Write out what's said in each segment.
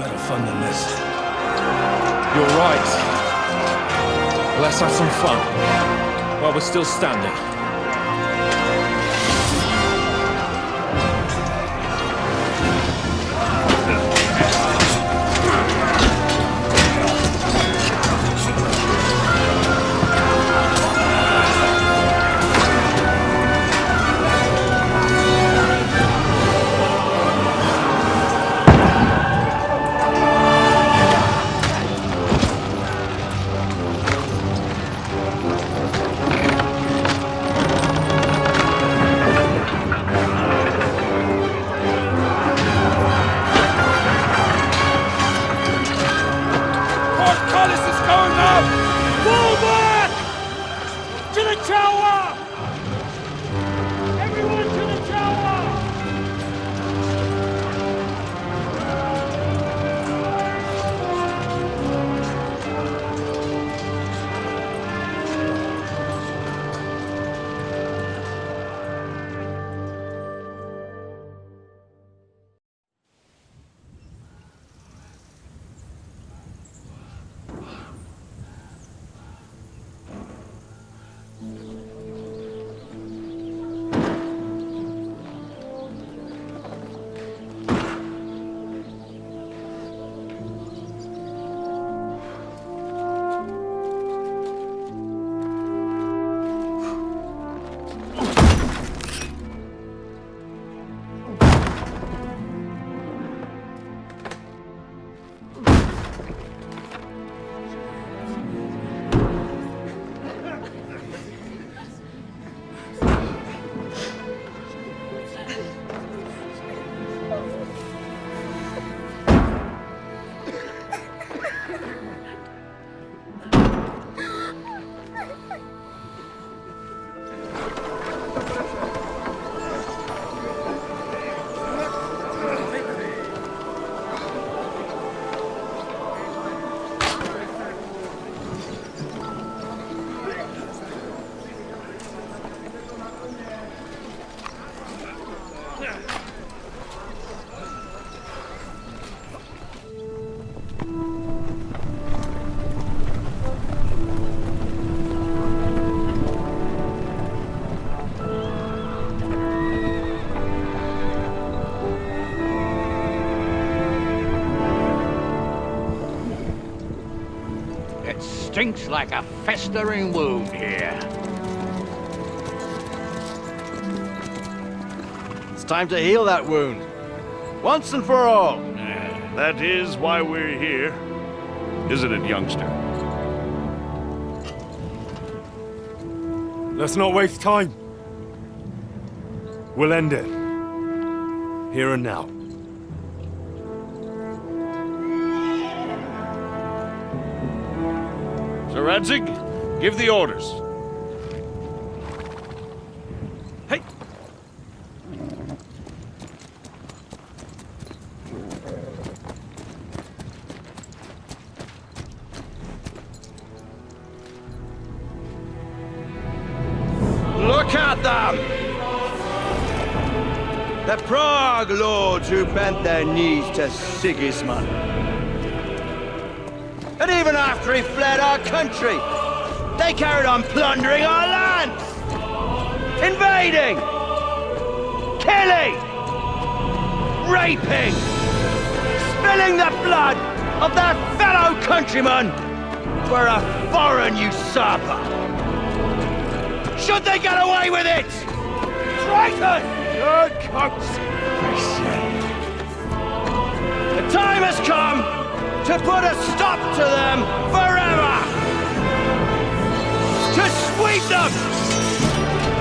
Better fun than this. You're right. Let's have some fun while we're still standing. Stinks like a festering wound here. It's time to heal that wound. Once and for all. That is why we're here. Isn't it, youngster? Let's not waste time. We'll end it. Here and now. Sir Radzig, give the orders. Hey! Look at them! The Prague lords who bent their knees to Sigismund. And even after he fled our country, they carried on plundering our lands! Invading! Killing! Raping! Spilling the blood of their fellow countrymen for a foreign usurper! Should they get away with it? Traitor! Good coats! The time has come to put a stop to them forever! To sweep them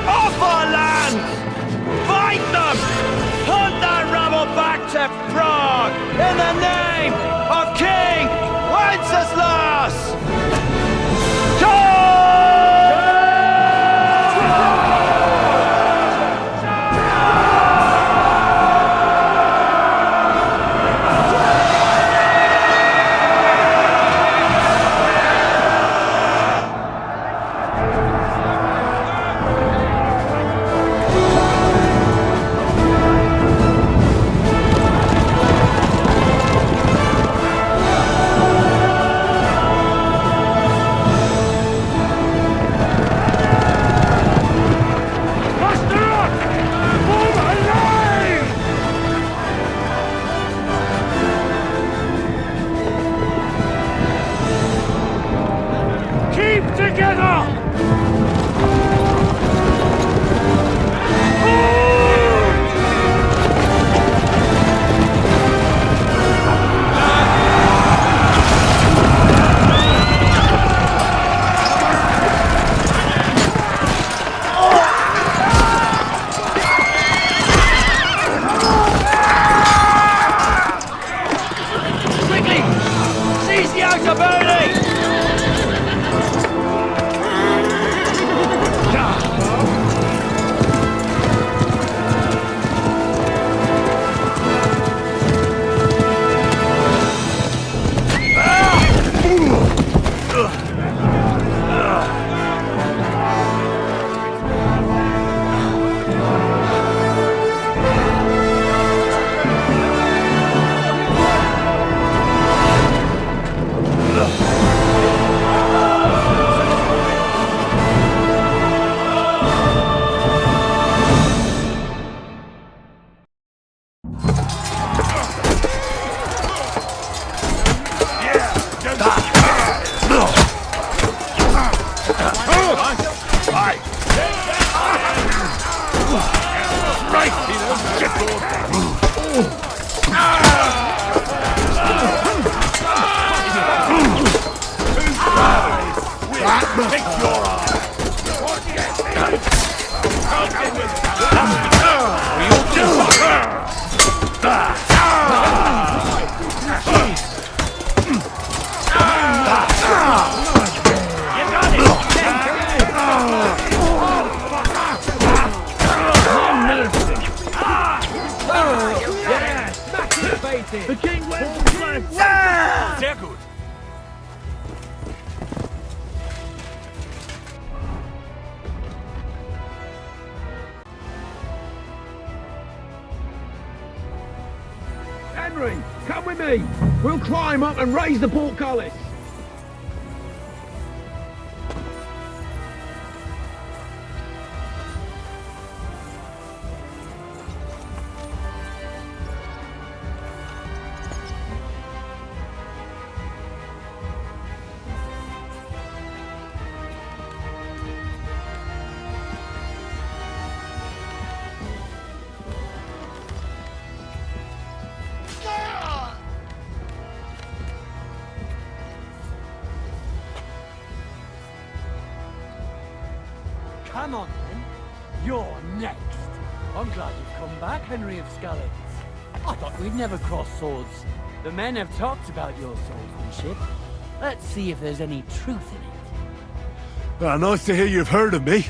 off our land! Fight them! Hunt that rabble back to Prague in the name of King Wenceslas! activated! The king wins! Sehr gut. Henry, come with me! We'll climb up and raise the portcullis! Come on, then. You're next. I'm glad you've come back, Henry of Scarlet. I thought we'd never cross swords. The men have talked about your swordsmanship. Let's see if there's any truth in it. Nice to hear you've heard of me.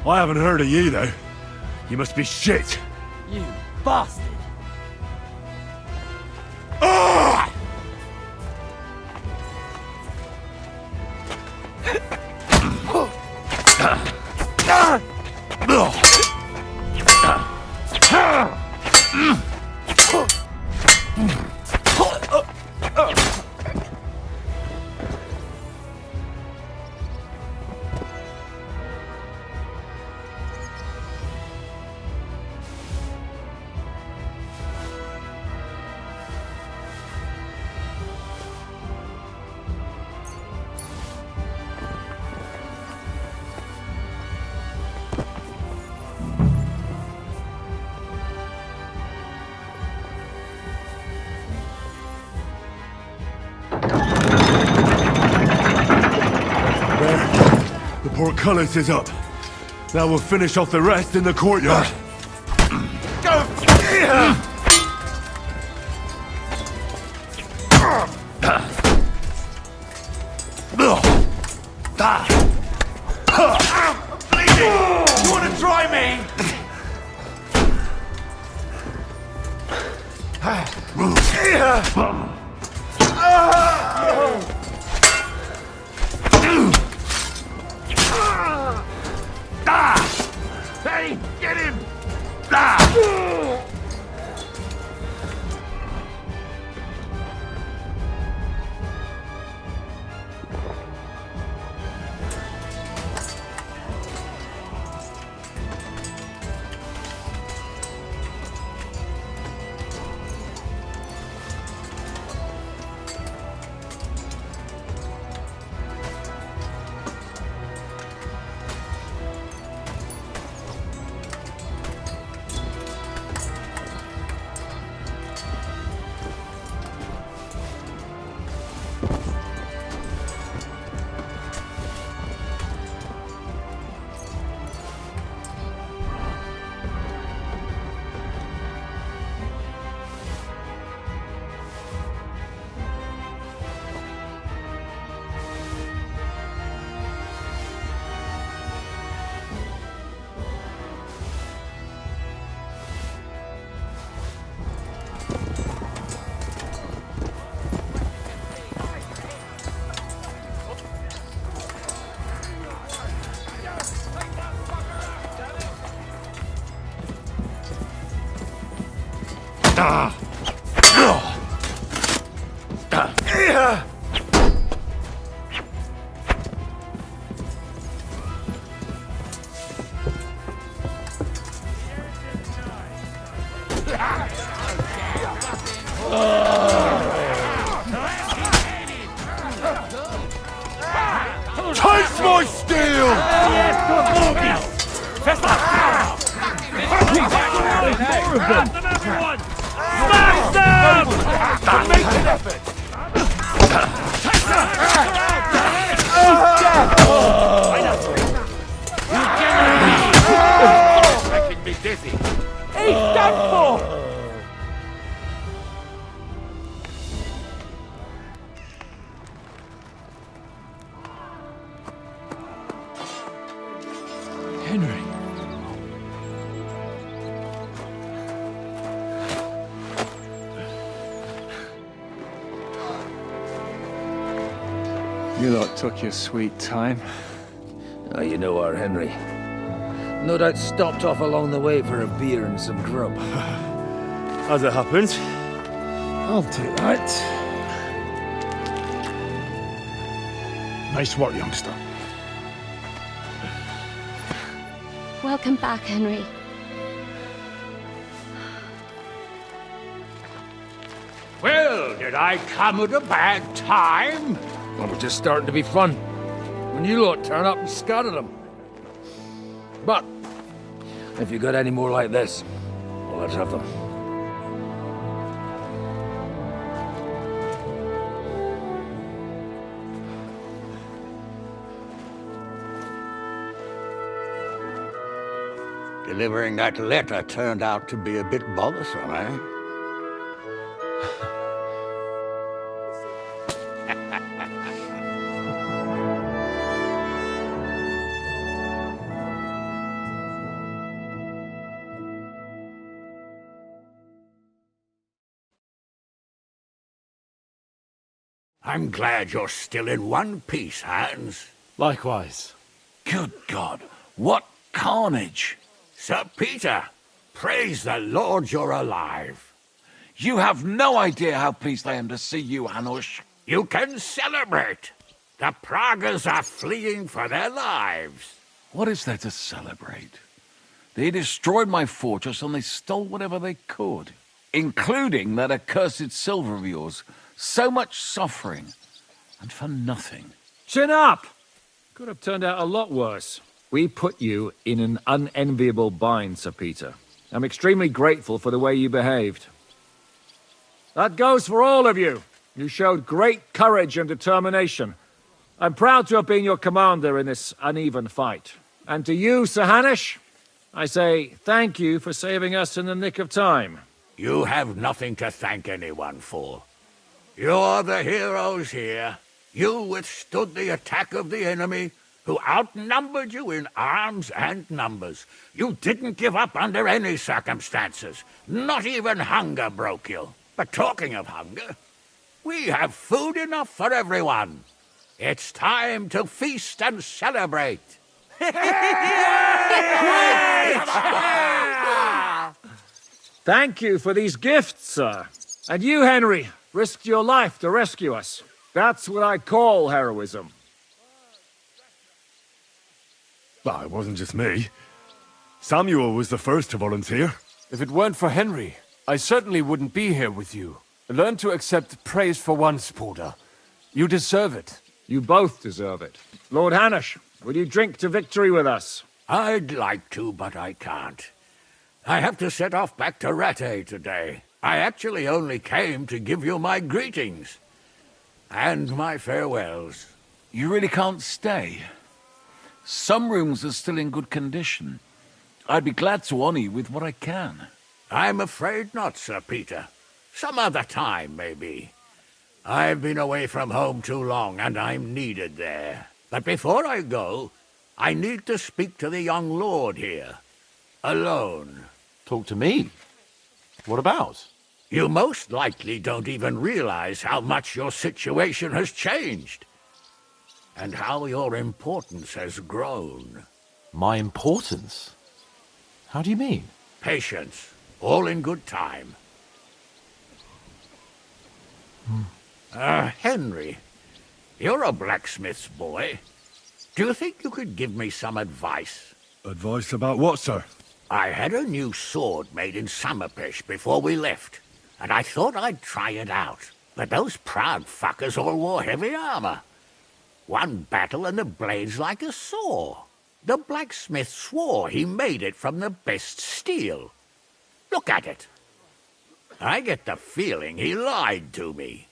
I haven't heard of you, though. You must be shit. You bastard! The portcullis is up. Now we'll finish off the rest in the courtyard. You wanna try me? Hey, get him! Taste my steel! Smash them! Make an effort! Making me dizzy. He's done for! Henry. You lot took your sweet time. Ah, you know our Henry. No doubt stopped off along the way for a beer and some grub. As it happens. I'll take that. Nice work, youngster. Welcome back, Henry. Well, did I come at a bad time? Well, we're just starting to be fun. When you lot turn up and scatter them. But, if you got any more like this, well, let's have them. Delivering that letter turned out to be a bit bothersome, eh? I'm glad you're still in one piece, Hans. Likewise. Good God, what carnage! Sir Peter, praise the Lord you're alive. You have no idea how pleased I am to see you, Hanush. You can celebrate. The Pragas are fleeing for their lives. What is there to celebrate? They destroyed my fortress and they stole whatever they could, including that accursed silver of yours. So much suffering, and for nothing. Chin up! Could have turned out a lot worse. We put you in an unenviable bind, Sir Peter. I'm extremely grateful for the way you behaved. That goes for all of you. You showed great courage and determination. I'm proud to have been your commander in this uneven fight. And to you, Sir Hanush, I say thank you for saving us in the nick of time. You have nothing to thank anyone for. You're the heroes here. You withstood the attack of the enemy, who outnumbered you in arms and numbers. You didn't give up under any circumstances. Not even hunger broke you. But talking of hunger, we have food enough for everyone. It's time to feast and celebrate. Thank you for these gifts, sir. And you, Henry, risked your life to rescue us. That's what I call heroism. Well, it wasn't just me. Samuel was the first to volunteer. If it weren't for Henry, I certainly wouldn't be here with you. Learn to accept praise for once, Porter. You deserve it. You both deserve it. Lord Hanush, will you drink to victory with us? I'd like to, but I can't. I have to set off back to Rattay today. I actually only came to give you my greetings. And my farewells. You really can't stay. Some rooms are still in good condition. I'd be glad to honor you with what I can. I'm afraid not, Sir Peter. Some other time, maybe. I've been away from home too long, and I'm needed there. But before I go, I need to speak to the young lord here. Alone. Talk to me? What about? You most likely don't even realize how much your situation has changed. And how your importance has grown. My importance? How do you mean? Patience. All in good time. Henry, you're a blacksmith's boy. Do you think you could give me some advice? Advice about what, sir? I had a new sword made in Summerpish before we left, and I thought I'd try it out. But those proud fuckers all wore heavy armor. One battle and the blade's like a saw. The blacksmith swore he made it from the best steel. Look at it. I get the feeling he lied to me.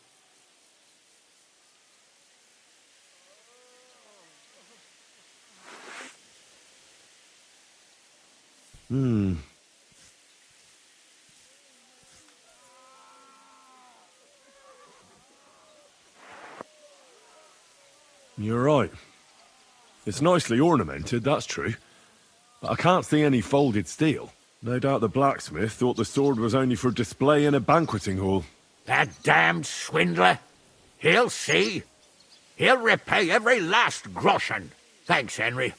You're right. It's nicely ornamented, that's true. But I can't see any folded steel. No doubt the blacksmith thought the sword was only for display in a banqueting hall. That damned swindler. He'll see. He'll repay every last groschen. Thanks, Henry.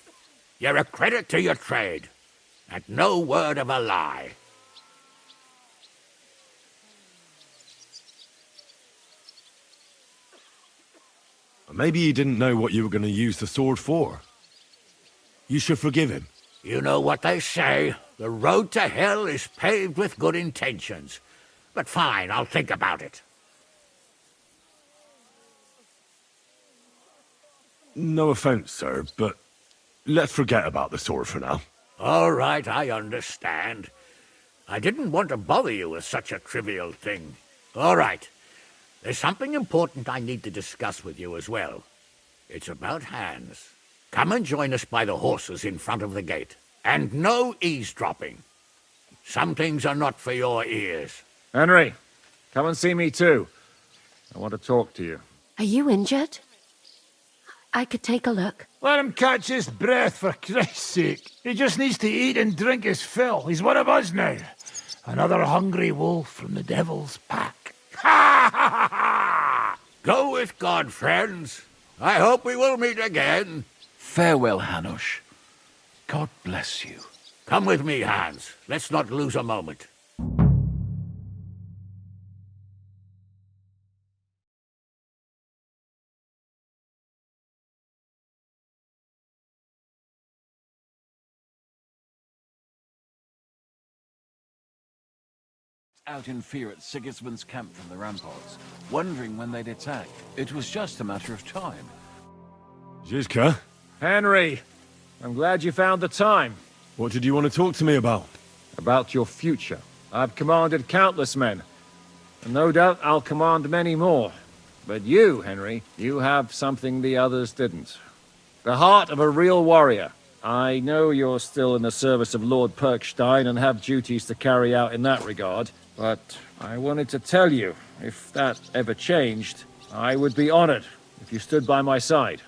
You're a credit to your trade. And no word of a lie. Maybe he didn't know what you were going to use the sword for. You should forgive him. You know what they say. The road to hell is paved with good intentions. But fine, I'll think about it. No offense, sir, but let's forget about the sword for now. All right, I understand. I didn't want to bother you with such a trivial thing. All right. There's something important I need to discuss with you as well. It's about Hans. Come and join us by the horses in front of the gate. And no eavesdropping. Some things are not for your ears. Henry, come and see me too. I want to talk to you. Are you injured? I could take a look. Let him catch his breath, for Christ's sake. He just needs to eat and drink his fill. He's one of us now. Another hungry wolf from the devil's pack. Ha ha ha ha! Go with God, friends. I hope we will meet again. Farewell, Hanush. God bless you. Come with me, Hans. Let's not lose a moment. Out in fear at Sigismund's camp from the ramparts, wondering when they'd attack. It was just a matter of time. Zizka? Henry, I'm glad you found the time. What did you want to talk to me about? About your future. I've commanded countless men, and no doubt I'll command many more. But you, Henry, you have something the others didn't. The heart of a real warrior. I know you're still in the service of Lord Perkstein and have duties to carry out in that regard, but I wanted to tell you, if that ever changed, I would be honored if you stood by my side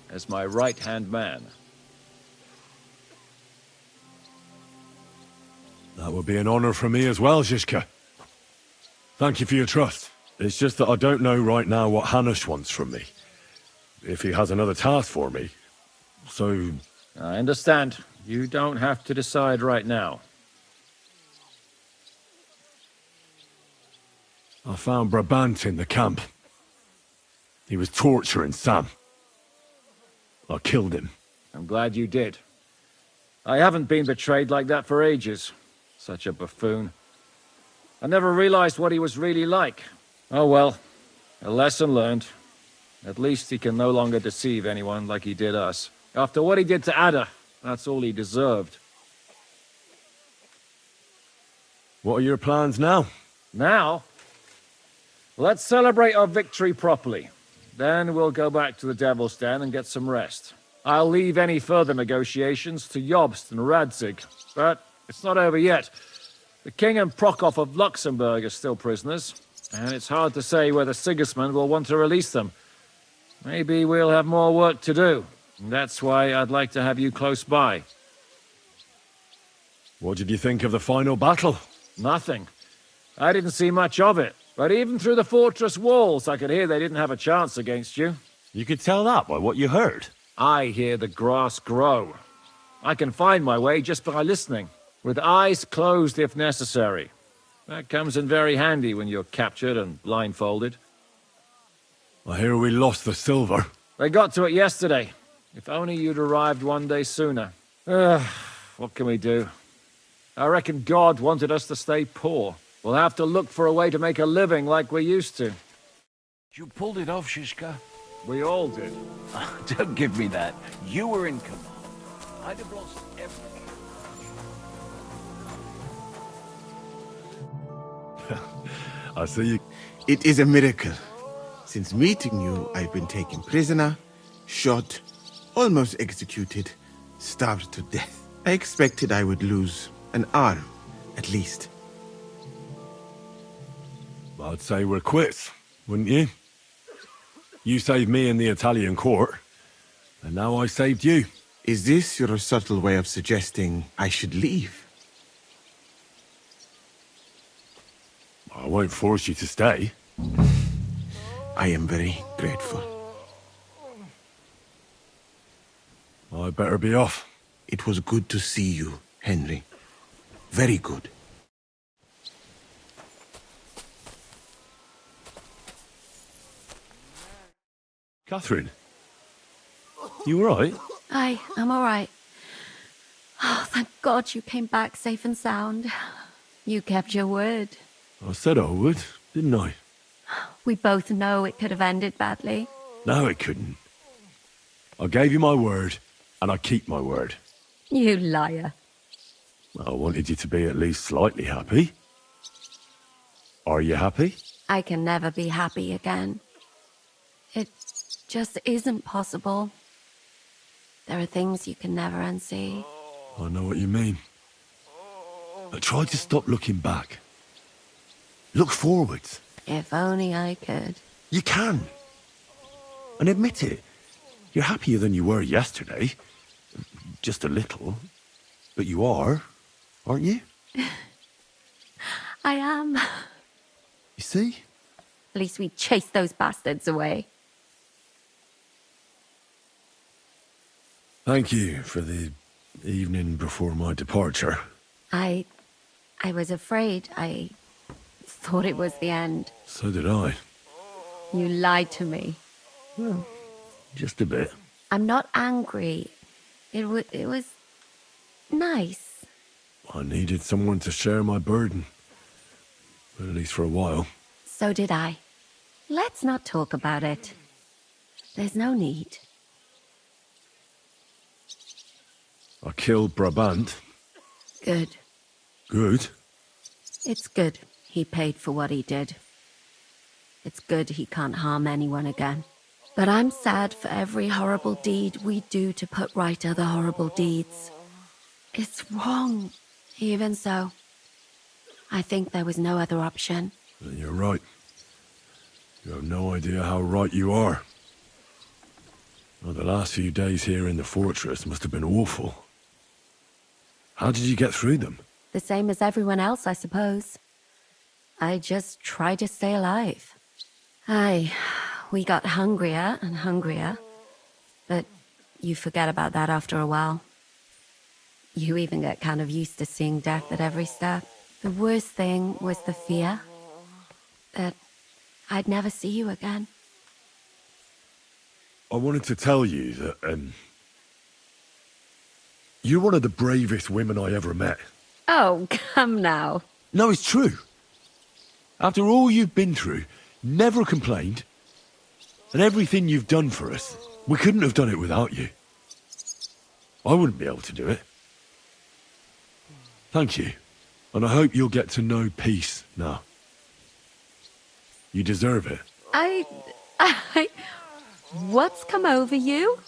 as my right-hand man. That would be an honor for me as well, Zizka. Thank you for your trust. It's just that I don't know right now what Hanush wants from me. If he has another task for me. So... I understand. You don't have to decide right now. I found Brabant in the camp. He was torturing Sam. I killed him. I'm glad you did. I haven't been betrayed like that for ages. Such a buffoon. I never realized what he was really like. Oh well, a lesson learned. At least he can no longer deceive anyone like he did us. After what he did to Ada, that's all he deserved. What are your plans now? Now? Let's celebrate our victory properly. Then we'll go back to the Devil's Den and get some rest. I'll leave any further negotiations to Jobst and Radzig, but it's not over yet. The King and Prokop of Luxembourg are still prisoners, and it's hard to say whether Sigismund will want to release them. Maybe we'll have more work to do. That's why I'd like to have you close by. What did you think of the final battle? Nothing. I didn't see much of it, but even through the fortress walls I could hear they didn't have a chance against you. You could tell that by what you heard. I hear the grass grow. I can find my way just by listening, with eyes closed if necessary. That comes in very handy when you're captured and blindfolded. I hear we lost the silver. They got to it yesterday. If only you'd arrived one day sooner. What can we do? I reckon God wanted us to stay poor. We'll have to look for a way to make a living like we used to. You pulled it off, Shishka. We all did. Don't give me that. You were in command. I'd have lost everything. I see you. It is a miracle. Since meeting you, I've been taken prisoner, shot, almost executed, starved to death. I expected I would lose an arm, at least. I'd say we're quits, wouldn't you? You saved me in the Italian court, and now I saved you. Is this your subtle way of suggesting I should leave? I won't force you to stay. I am very grateful. I'd better be off. It was good to see you, Henry. Very good. Catherine, you all right? I'm all right. Oh, thank God you came back safe and sound. You kept your word. I said I would, didn't I? We both know it could have ended badly. No, it couldn't. I gave you my word, and I keep my word. You liar. I wanted you to be at least slightly happy. Are you happy? I can never be happy again. It just isn't possible. There are things you can never unsee. I know what you mean. But try to stop looking back. Look forwards. If only I could. You can. And admit it. You're happier than you were yesterday. Just a little. But you are, aren't you? I am. You see? At least we chased those bastards away. Thank you for the evening before my departure. I was afraid. I thought it was the end. So did I. You lied to me. Well, just a bit. I'm not angry. It was nice. I needed someone to share my burden. At least for a while. So did I. Let's not talk about it. There's no need. I killed Brabant. Good. Good? It's good he paid for what he did. It's good he can't harm anyone again. But I'm sad for every horrible deed we do to put right other horrible deeds. It's wrong. Even so, I think there was no other option. You're right. You have no idea how right you are. Well, the last few days here in the fortress must have been awful. How did you get through them? The same as everyone else, I suppose. I just tried to stay alive. We got hungrier and hungrier. But you forget about that after a while. You even get kind of used to seeing death at every step. The worst thing was the fear that I'd never see you again. I wanted to tell you that, you're one of the bravest women I ever met. Oh, come now. No, it's true. After all you've been through, never complained, and everything you've done for us, we couldn't have done it without you. I wouldn't be able to do it. Thank you, and I hope you'll get to know peace now. You deserve it. What's come over you?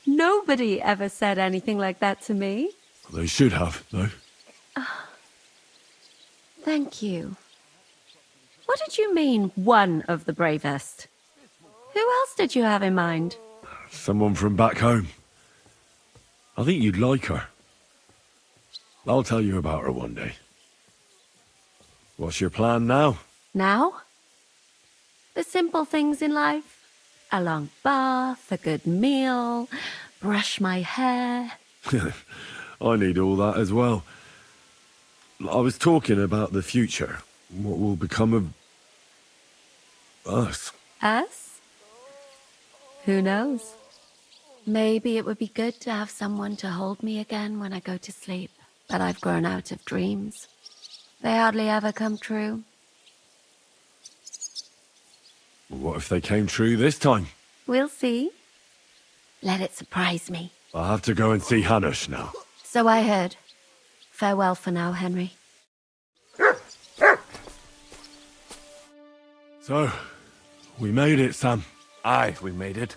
Nobody ever said anything like that to me. They should have, though. Thank you. What did you mean, one of the bravest? Who else did you have in mind? Someone from back home. I think you'd like her. I'll tell you about her one day. What's your plan now? Now? The simple things in life. A long bath, a good meal, brush my hair. I need all that as well. I was talking about the future. What will become of us? Us? Who knows? Maybe it would be good to have someone to hold me again when I go to sleep. But I've grown out of dreams. They hardly ever come true. What if they came true this time? We'll see. Let it surprise me. I'll have to go and see Hanush now. So I heard. Farewell for now, Henry. So, we made it, Sam. Aye, we made it.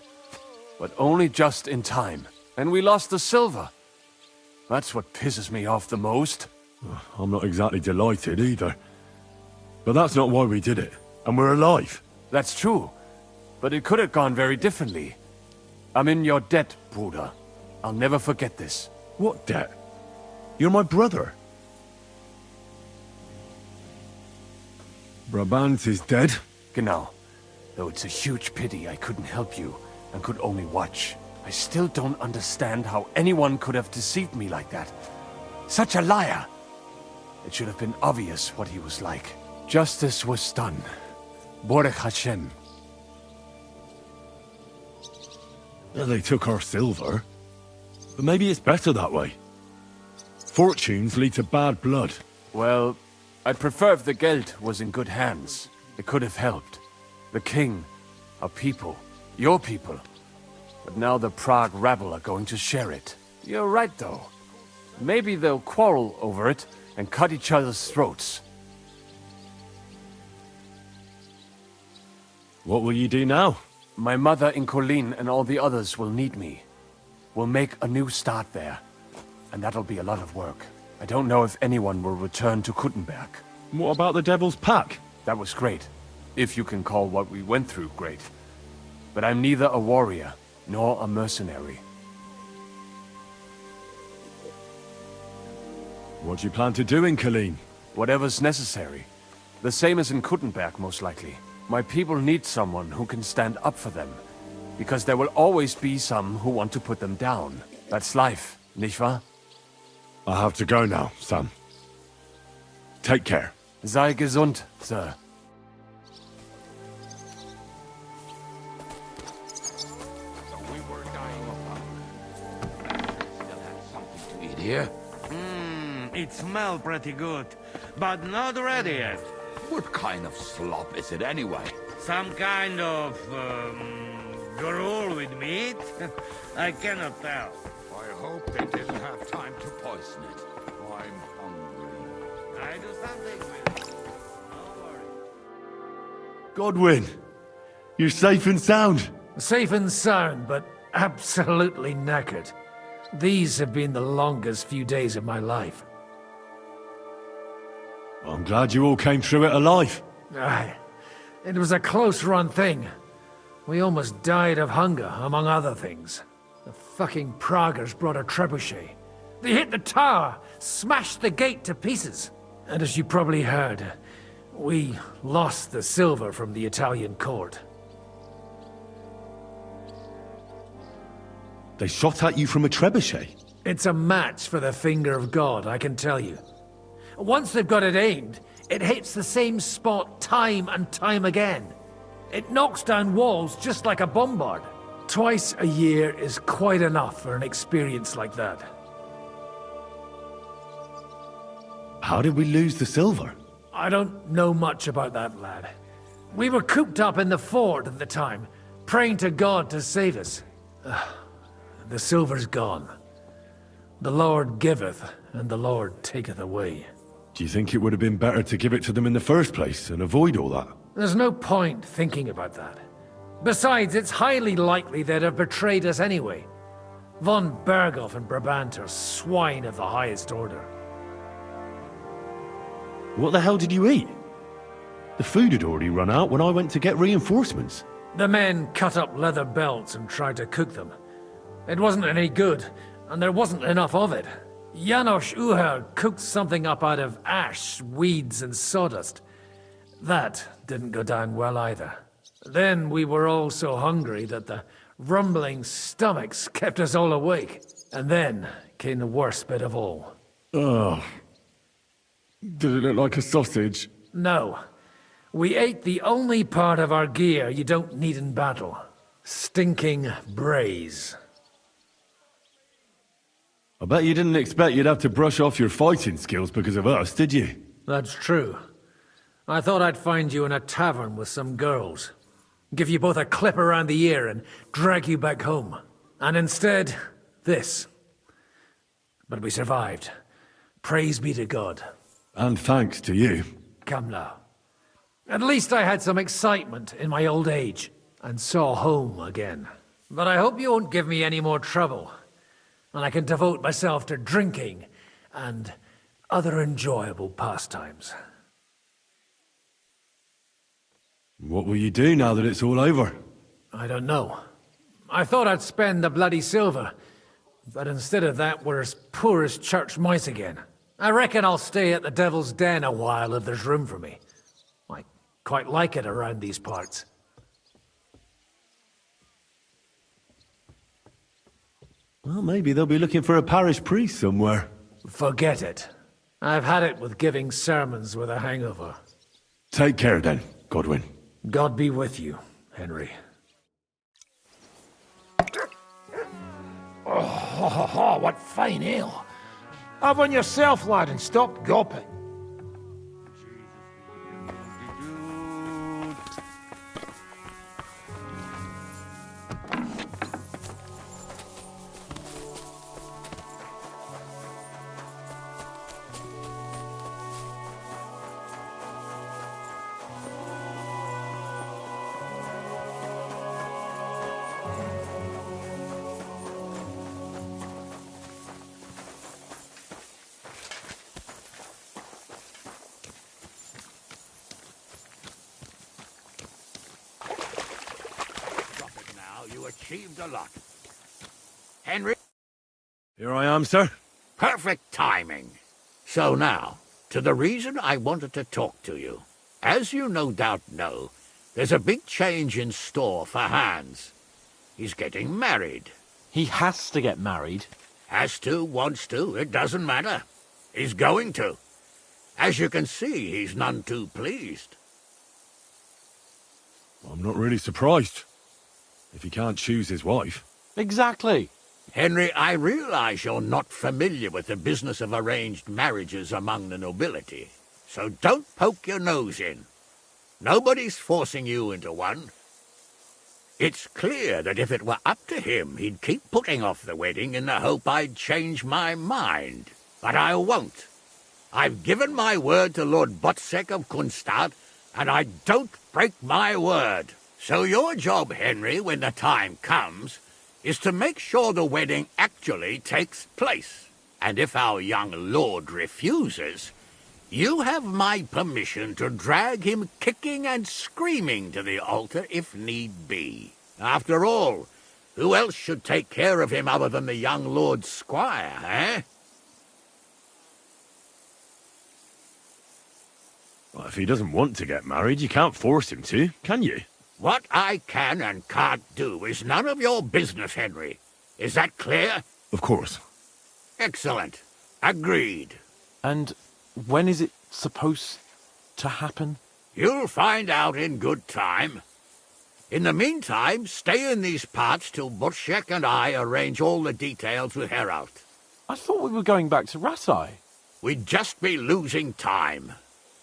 But only just in time. And we lost the silver. That's what pisses me off the most. I'm not exactly delighted either. But that's not why we did it. And we're alive. That's true. But it could have gone very differently. I'm in your debt, Bruder. I'll never forget this. What debt? You're my brother. Brabant is dead. Genau. Though it's a huge pity I couldn't help you and could only watch. I still don't understand how anyone could have deceived me like that. Such a liar! It should have been obvious what he was like. Justice was done. Baruch Hashem. Well, they took our silver. But maybe it's better that way. Fortunes lead to bad blood. Well, I'd prefer if the Geld was in good hands. It could have helped. The king, our people, your people. But now the Prague rabble are going to share it. You're right, though. Maybe they'll quarrel over it and cut each other's throats. What will you do now? My mother in Kolin and all the others will need me. We'll make a new start there. And that'll be a lot of work. I don't know if anyone will return to Kuttenberg. What about the Devil's Pack? That was great. If you can call what we went through great. But I'm neither a warrior, nor a mercenary. What do you plan to do in Kolin? Whatever's necessary. The same as in Kuttenberg, most likely. My people need someone who can stand up for them. Because there will always be some who want to put them down. That's life, nicht wahr? I have to go now, son. Take care. Sei gesund, sir. So we were dying of hunger. Still had something to eat here. It smells pretty good, but not ready yet. What kind of slop is it anyway? Some kind of, gruel with meat? I cannot tell. I hope they didn't have time to poison it. I'm hungry. I do something with it. Don't worry. Godwin, you're safe and sound. Safe and sound, but absolutely knackered. These have been the longest few days of my life. I'm glad you all came through it alive. Aye. It was a close-run thing. We almost died of hunger, among other things. The fucking Praguers brought a trebuchet. They hit the tower, smashed the gate to pieces. And as you probably heard, we lost the silver from the Italian court. They shot at you from a trebuchet? It's a match for the finger of God, I can tell you. Once they've got it aimed, it hits the same spot time and time again. It knocks down walls just like a bombard. Twice a year is quite enough for an experience like that. How did we lose the silver? I don't know much about that, lad. We were cooped up in the fort at the time, praying to God to save us. The silver's gone. The Lord giveth, and the Lord taketh away. Do you think it would have been better to give it to them in the first place and avoid all that? There's no point thinking about that. Besides, it's highly likely they'd have betrayed us anyway. Von Berghoff and Brabant are swine of the highest order. What the hell did you eat? The food had already run out when I went to get reinforcements. The men cut up leather belts and tried to cook them. It wasn't any good, and there wasn't enough of it. Janos Uher cooked something up out of ash, weeds, and sawdust. That didn't go down well either. Then we were all so hungry that the rumbling stomachs kept us all awake. And then came the worst bit of all. Oh. Did it look like a sausage? No. We ate the only part of our gear you don't need in battle. Stinking braise. I bet you didn't expect you'd have to brush off your fighting skills because of us, did you? That's true. I thought I'd find you in a tavern with some girls. Give you both a clip around the ear and drag you back home. And instead, this. But we survived. Praise be to God. And thanks to you. Come now. At least I had some excitement in my old age, and saw home again. But I hope you won't give me any more trouble, and I can devote myself to drinking and other enjoyable pastimes. What will you do now that it's all over? I don't know. I thought I'd spend the bloody silver, but instead of that, we're as poor as church mice again. I reckon I'll stay at the Devil's Den a while if there's room for me. I quite like it around these parts. Well, maybe they'll be looking for a parish priest somewhere. Forget it. I've had it with giving sermons with a hangover. Take care then, Godwin. God be with you, Henry. Oh, what fine ale. Have one yourself, lad, and stop gawping. You achieved a lot. Henry? Here I am, sir. Perfect timing. So now, to the reason I wanted to talk to you. As you no doubt know, there's a big change in store for Hans. He's getting married. He has to get married. Has to, wants to, it doesn't matter. He's going to. As you can see, he's none too pleased. I'm not really surprised. If he can't choose his wife. Exactly. Henry, I realize you're not familiar with the business of arranged marriages among the nobility, so don't poke your nose in. Nobody's forcing you into one. It's clear that if it were up to him, he'd keep putting off the wedding in the hope I'd change my mind. But I won't. I've given my word to Lord Botsek of Kunstad, and I don't break my word. So your job, Henry, when the time comes, is to make sure the wedding actually takes place. And if our young lord refuses, you have my permission to drag him kicking and screaming to the altar if need be. After all, who else should take care of him other than the young lord's squire, eh? Well, if he doesn't want to get married, you can't force him to, can you? What I can and can't do is none of your business, Henry. Is that clear? Of course. Excellent. Agreed. And when is it supposed to happen? You'll find out in good time. In the meantime, stay in these parts till Butchek and I arrange all the details with Herald. I thought we were going back to Rasai. We'd just be losing time.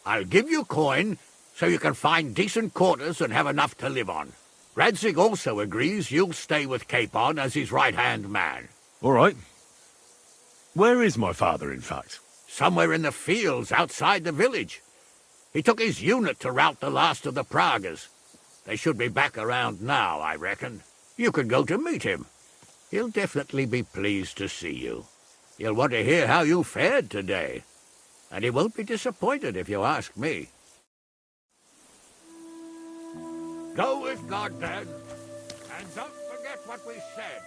I'll give you coin, so you can find decent quarters and have enough to live on. Radzig also agrees you'll stay with Capon as his right-hand man. All right. Where is my father, in fact? Somewhere in the fields outside the village. He took his unit to rout the last of the Pragas. They should be back around now, I reckon. You could go to meet him. He'll definitely be pleased to see you. He'll want to hear how you fared today. And he won't be disappointed if you ask me. Go with God, then. And don't forget what we said.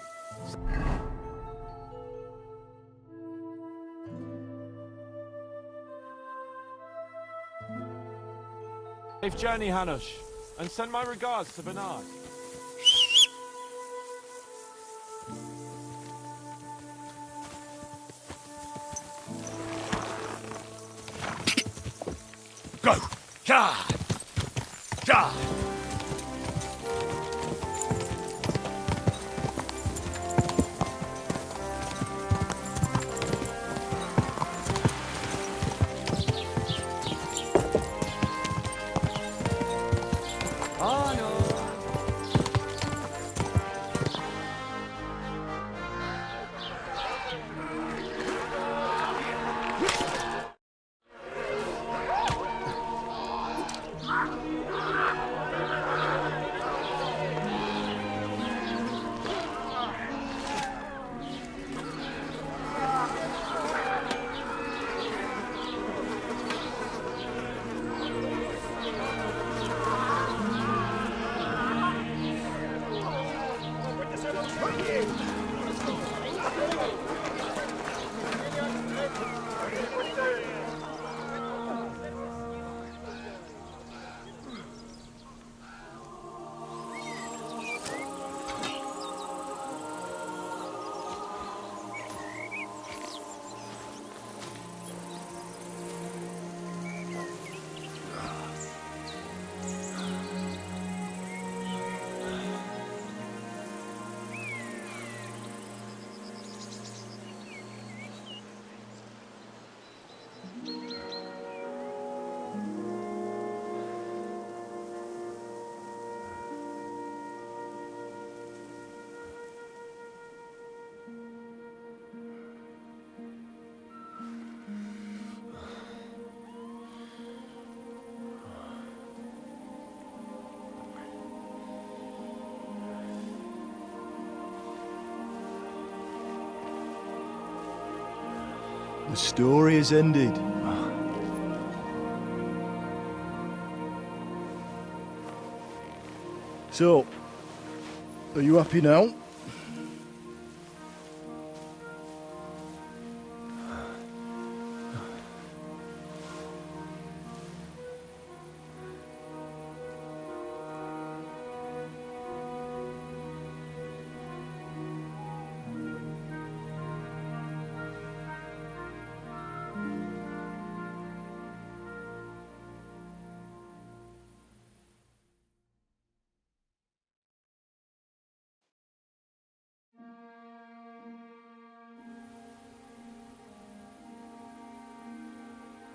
Safe journey, Hanush. And send my regards to Bernard. Go! Charge! Charge! The story has ended. So, are you happy now?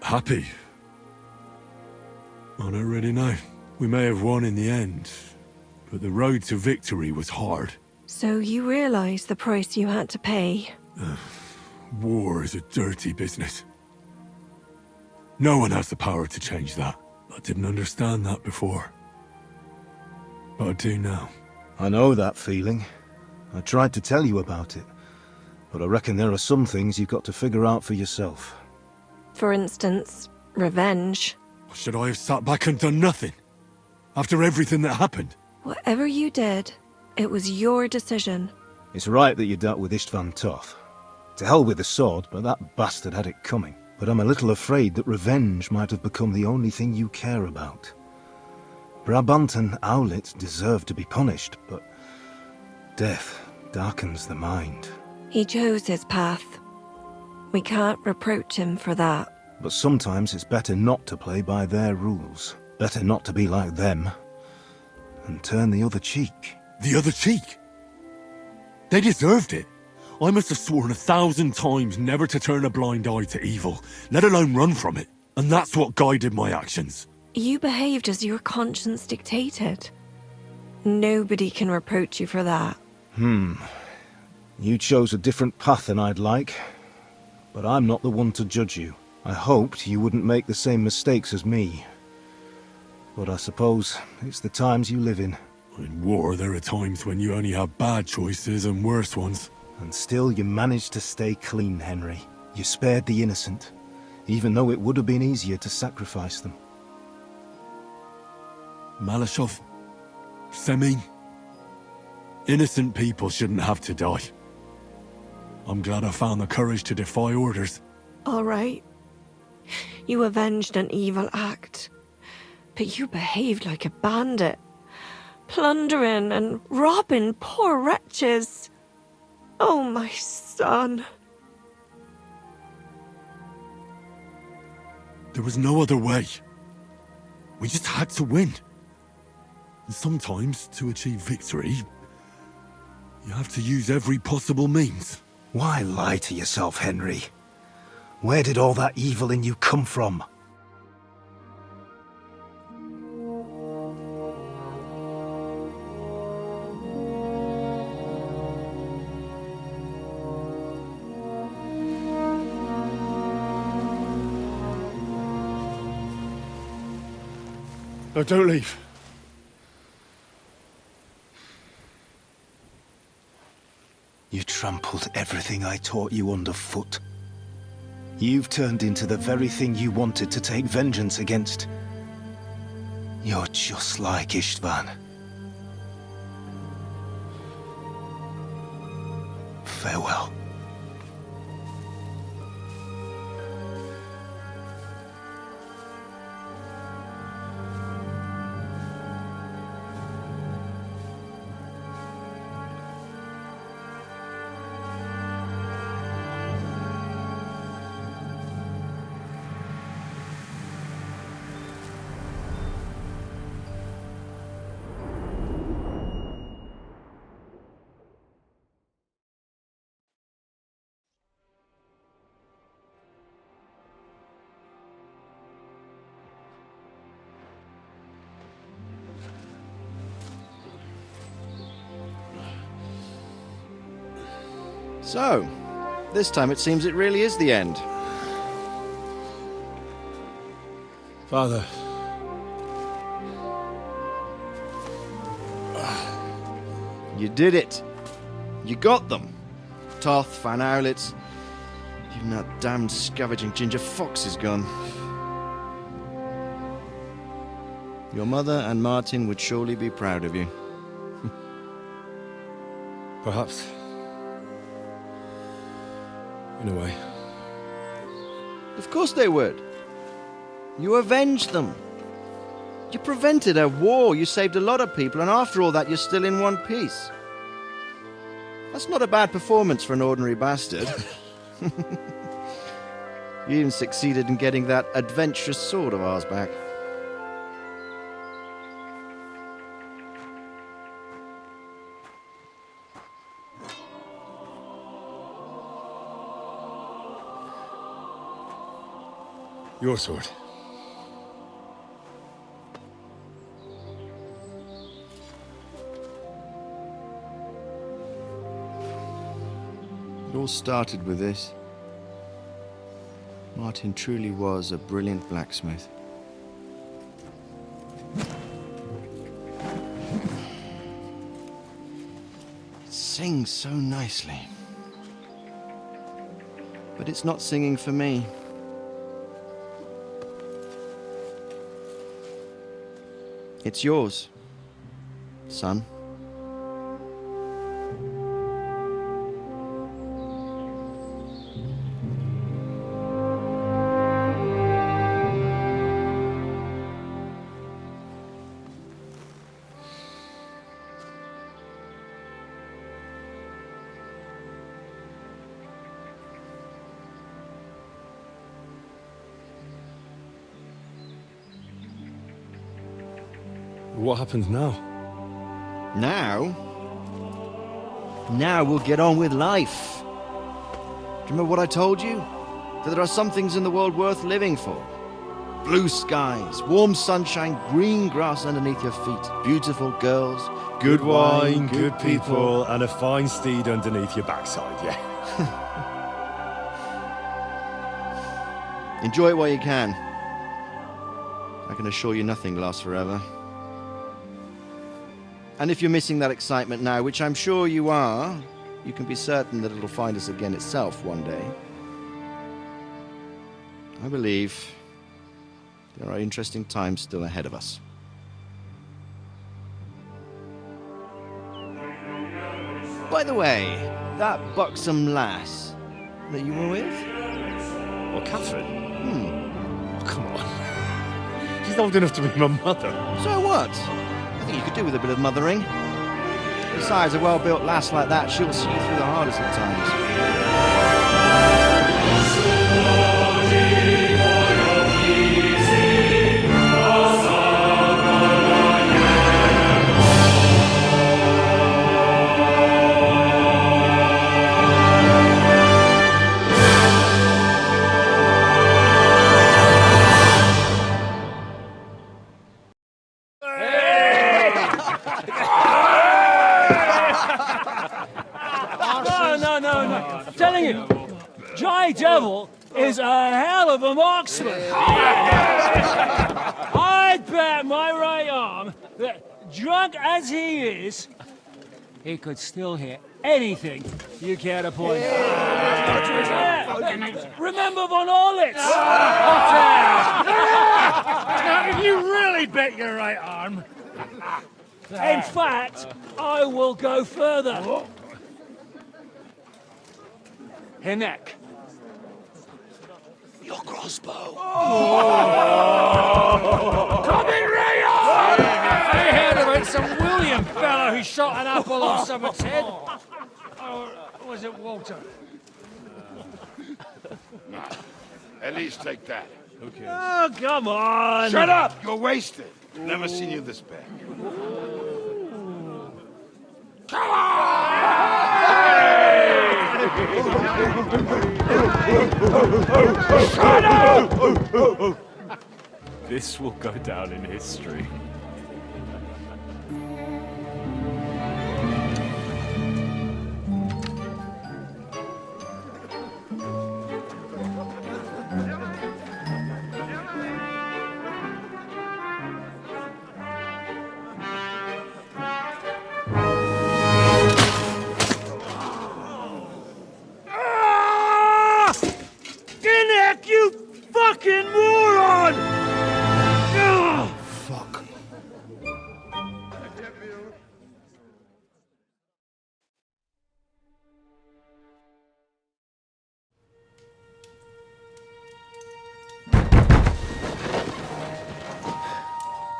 Happy? I don't really know. We may have won in the end, but the road to victory was hard. So you realize the price you had to pay? War is a dirty business. No one has the power to change that. I didn't understand that before. But I do now. I know that feeling. I tried to tell you about it, but I reckon there are some things you've got to figure out for yourself. For instance, revenge. Should I have sat back and done nothing? After everything that happened? Whatever you did, it was your decision. It's right that you dealt with Istvan tough. To hell with the sword, but that bastard had it coming. But I'm a little afraid that revenge might have become the only thing you care about. Brabant and Owlet deserve to be punished, but death darkens the mind. He chose his path. We can't reproach him for that. But sometimes it's better not to play by their rules. Better not to be like them. And turn the other cheek. The other cheek? They deserved it. I must have sworn 1,000 times never to turn a blind eye to evil, let alone run from it. And that's what guided my actions. You behaved as your conscience dictated. Nobody can reproach you for that. You chose a different path than I'd like. But I'm not the one to judge you. I hoped you wouldn't make the same mistakes as me. But I suppose it's the times you live in. In war, there are times when you only have bad choices and worse ones. And still you managed to stay clean, Henry. You spared the innocent, even though it would have been easier to sacrifice them. Malashov, Semin, innocent people shouldn't have to die. I'm glad I found the courage to defy orders. All right. You avenged an evil act. But you behaved like a bandit. Plundering and robbing poor wretches. Oh, my son. There was no other way. We just had to win. And sometimes, to achieve victory, you have to use every possible means. Why lie to yourself, Henry? Where did all that evil in you come from? No, don't leave. You trampled everything I taught you underfoot. You've turned into the very thing you wanted to take vengeance against. You're just like Istvan. Farewell. So, this time it seems it really is the end. Father. You did it. You got them. Toth, Van Owlitz. Even that damned scavenging ginger fox is gone. Your mother and Martin would surely be proud of you. Perhaps. In a way. Of course they would. You avenged them. You prevented a war, you saved a lot of people, and after all that, you're still in one piece. That's not a bad performance for an ordinary bastard. You even succeeded in getting that adventurous sword of ours back. Your sword. It all started with this. Martin truly was a brilliant blacksmith. It sings so nicely. But it's not singing for me. It's yours, son. What happens now? Now? Now we'll get on with life. Do you remember what I told you? That there are some things in the world worth living for. Blue skies, warm sunshine, green grass underneath your feet, beautiful girls, Good wine, good people, and a fine steed underneath your backside, yeah. Enjoy it while you can. I can assure you nothing lasts forever. And if you're missing that excitement now, which I'm sure you are, you can be certain that it'll find us again itself one day. I believe there are interesting times still ahead of us. By the way, that buxom lass that you were with? Well, Catherine? Oh, come on. She's old enough to be my mother. So what? I think you could do with a bit of mothering. Besides, a well-built lass like that, she'll see you through the hardest of times. No. I'm telling you, Jai Devil is a hell of a marksman. I'd bet my right arm that, drunk as he is, he could still hit anything you care to point. Remember Von Orlitz? Now, if you really bet your right arm... In fact, I will go further. Hinek. Your crossbow. Coming right on! I heard about some William fellow who shot an apple off someone's head. Or was it Walter? At least take that. Okay. Oh, come on! Shut up! You're wasted. Never seen you this bad. Come Shut up! This will go down in history.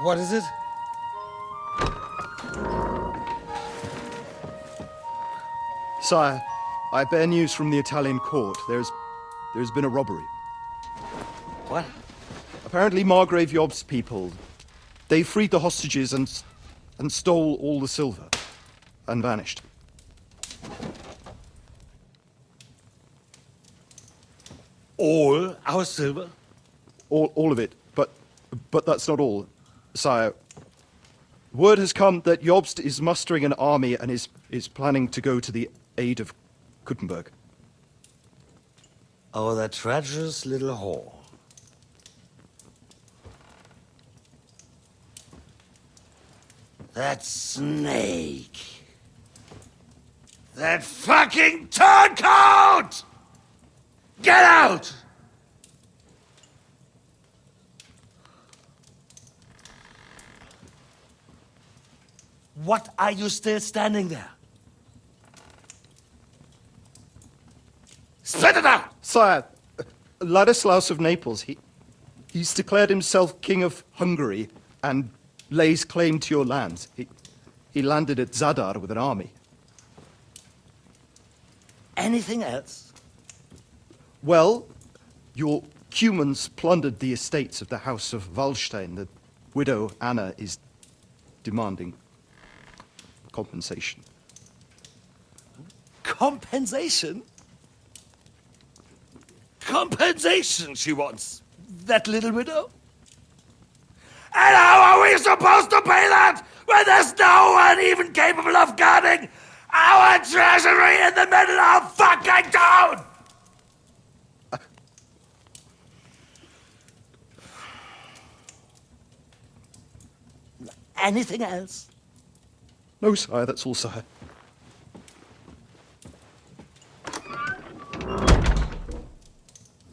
What is it? Sire, I bear news from the Italian court. There's been a robbery. What? Apparently Margrave Yob's people, they freed the hostages and stole all the silver and vanished. All our silver? All of it, but that's not all, sire. Word has come that Jobst is mustering an army and is planning to go to the aid of Kuttenberg. Oh, that treacherous little whore. That snake. That fucking turncoat! Get out! What are you still standing there? Spit it out! Sire, Ladislaus of Naples, he's declared himself King of Hungary and lays claim to your lands. He landed at Zadar with an army. Anything else? Well, your Cumans plundered the estates of the House of Wallstein. The widow Anna is demanding compensation. Compensation? Compensation she wants, that little widow? And how are we supposed to pay that when there's no one even capable of guarding our treasury in the middle of fucking town? Anything else? No, sire, that's all, sire.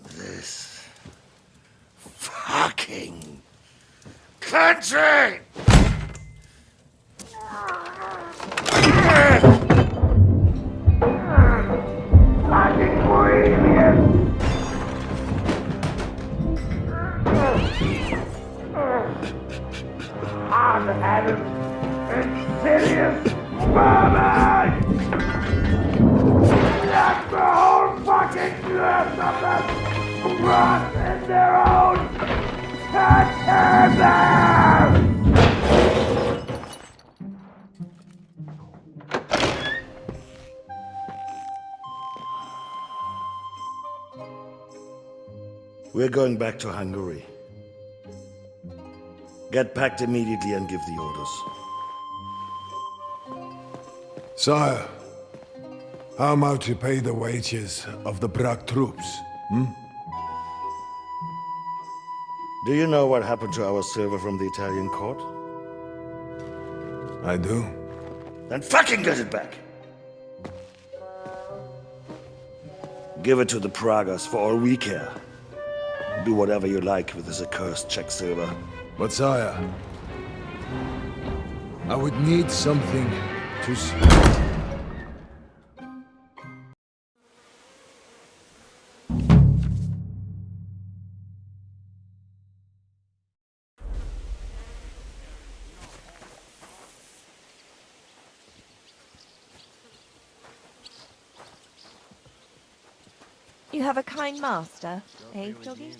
This fucking country! Fucking Bohemian! Hard-headed, insidious vermin! That's the whole fucking class of them! Rot in their own containers! We're going back to Hungary. Get packed immediately and give the orders. Sire, how am I to pay the wages of the Prague troops? Do you know what happened to our silver from the Italian court? I do. Then fucking get it back! Give it to the Pragas for all we care. Do whatever you like with this accursed Czech silver. But sire, I would need something to You have a kind master, eh, doggy?